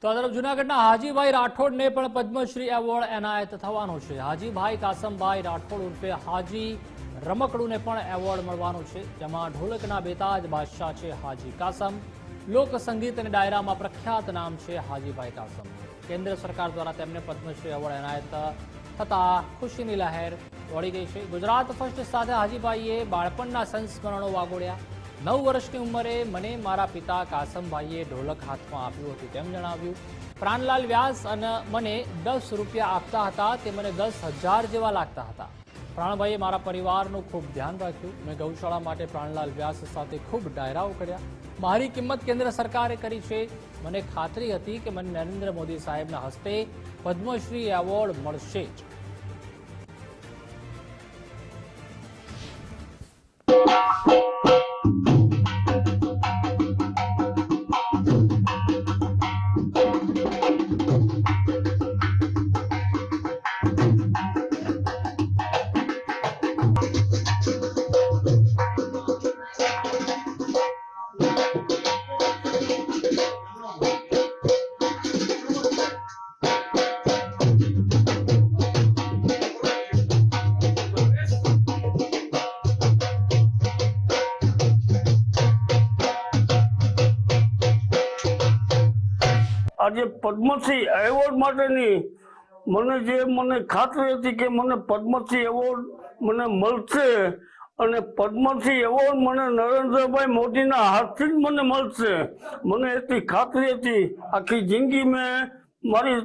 તો આ તરફ જૂનાગઢના હાજીભાઈ રાઠોડને પણ પદ્મશ્રી એવોર્ડ એનાયત થવાનો છે। હાજીભાઈ કાસમભાઈ રાઠોડ ઉર્ફે હાજી રમકડુને પણ એવોર્ડ મળવાનો છે, જેમાં ઢોલકના બેતાજ બાદશાહ છે હાજી કાસમ। લોક સંગીત અને ડાયરામાં પ્રખ્યાત નામ છે હાજીભાઈ કાસમ। કેન્દ્ર સરકાર દ્વારા તેમને પદ્મશ્રી એવોર્ડ એનાયત થતા ખુશીની લહેર દોડી ગઈ છે। ગુજરાત ફર્સ્ટ સાથે હાજીભાઈએ બાળપણના સંસ્મરણો વાગોળ્યા। 9 વર્ષની ઉંમરે મને મારા પિતા કાસમભાઈએ ઢોલક હાથમાં આપ્યું હતું તેમ જણાવ્યું। પ્રાણલાલ વ્યાસ અને મને 10 રૂપિયા આપતા હતા, તે મને 10,000 જેવા લાગતા હતા। પ્રાણભાઈએ મારા પરિવારનું ખૂબ ધ્યાન રાખ્યું। મેં ગૌશાળા માટે પ્રાણલાલ વ્યાસ સાથે ખૂબ ડાયરાઓ કર્યા। મારી કિંમત કેન્દ્ર સરકારે કરી છે। મને ખાતરી હતી કે મને નરેન્દ્ર મોદી સાહેબના હસ્તે પદ્મશ્રી એવોર્ડ મળશે જ। આજે પદ્મશ્રી એવોર્ડ માટેની મને ખાતરી હતી કે મને પદ્મશ્રી એવોર્ડ મને મળશે અને પદ્મશ્રી એવોર્ડ મને નરેન્દ્રભાઈ મોદીના હાથથી જ મને મળશે। મને એટલી ખાતરી હતી। આખી જિંદગી મેં મારી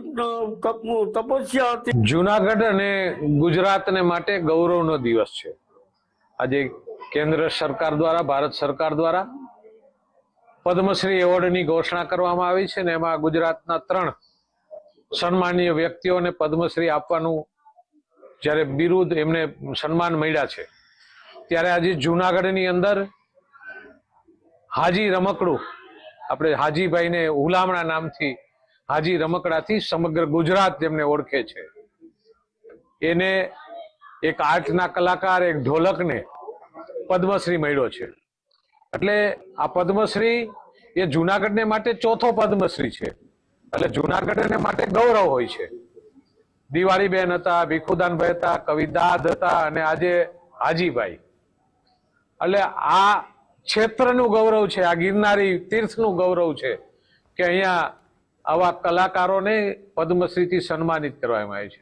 તપસ્યા હતી। જૂનાગઢ અને ગુજરાતને માટે ગૌરવનો દિવસ છે। આજે કેન્દ્ર સરકાર દ્વારા, ભારત સરકાર દ્વારા પદ્મશ્રી એવોર્ડની ઘોષણા કરવામાં આવી છે ને એમાં ગુજરાતના 3 સન્માનીય વ્યક્તિઓને પદ્મશ્રી આપવાનું જ્યારે બિરુદ એમને સન્માન મળ્યા છે, ત્યારે આજે જૂનાગઢની અંદર હાજી રમકડું, આપણે હાજીભાઈને હુલામણા નામથી હાજી રમકડાથી સમગ્ર ગુજરાત જેમને ઓળખે છે, એને એક આર્ટના કલાકાર, એક ઢોલકને પદ્મશ્રી મળ્યો છે। એટલે આ પદ્મશ્રી એ જૂનાગઢને માટે 4થો પદ્મશ્રી છે। એટલે જૂનાગઢને માટે ગૌરવ હોય છે। દિવાળીબેન હતા, ભીખુદાનભાઈ હતા, કવિદાદ હતા અને આજે હાજીભાઈ। એટલે આ ક્ષેત્રનું ગૌરવ છે, આ ગિરનારી તીર્થનું ગૌરવ છે કે અહીંયા આવા કલાકારોને પદ્મશ્રીથી સન્માનિત કરવામાં આવે છે।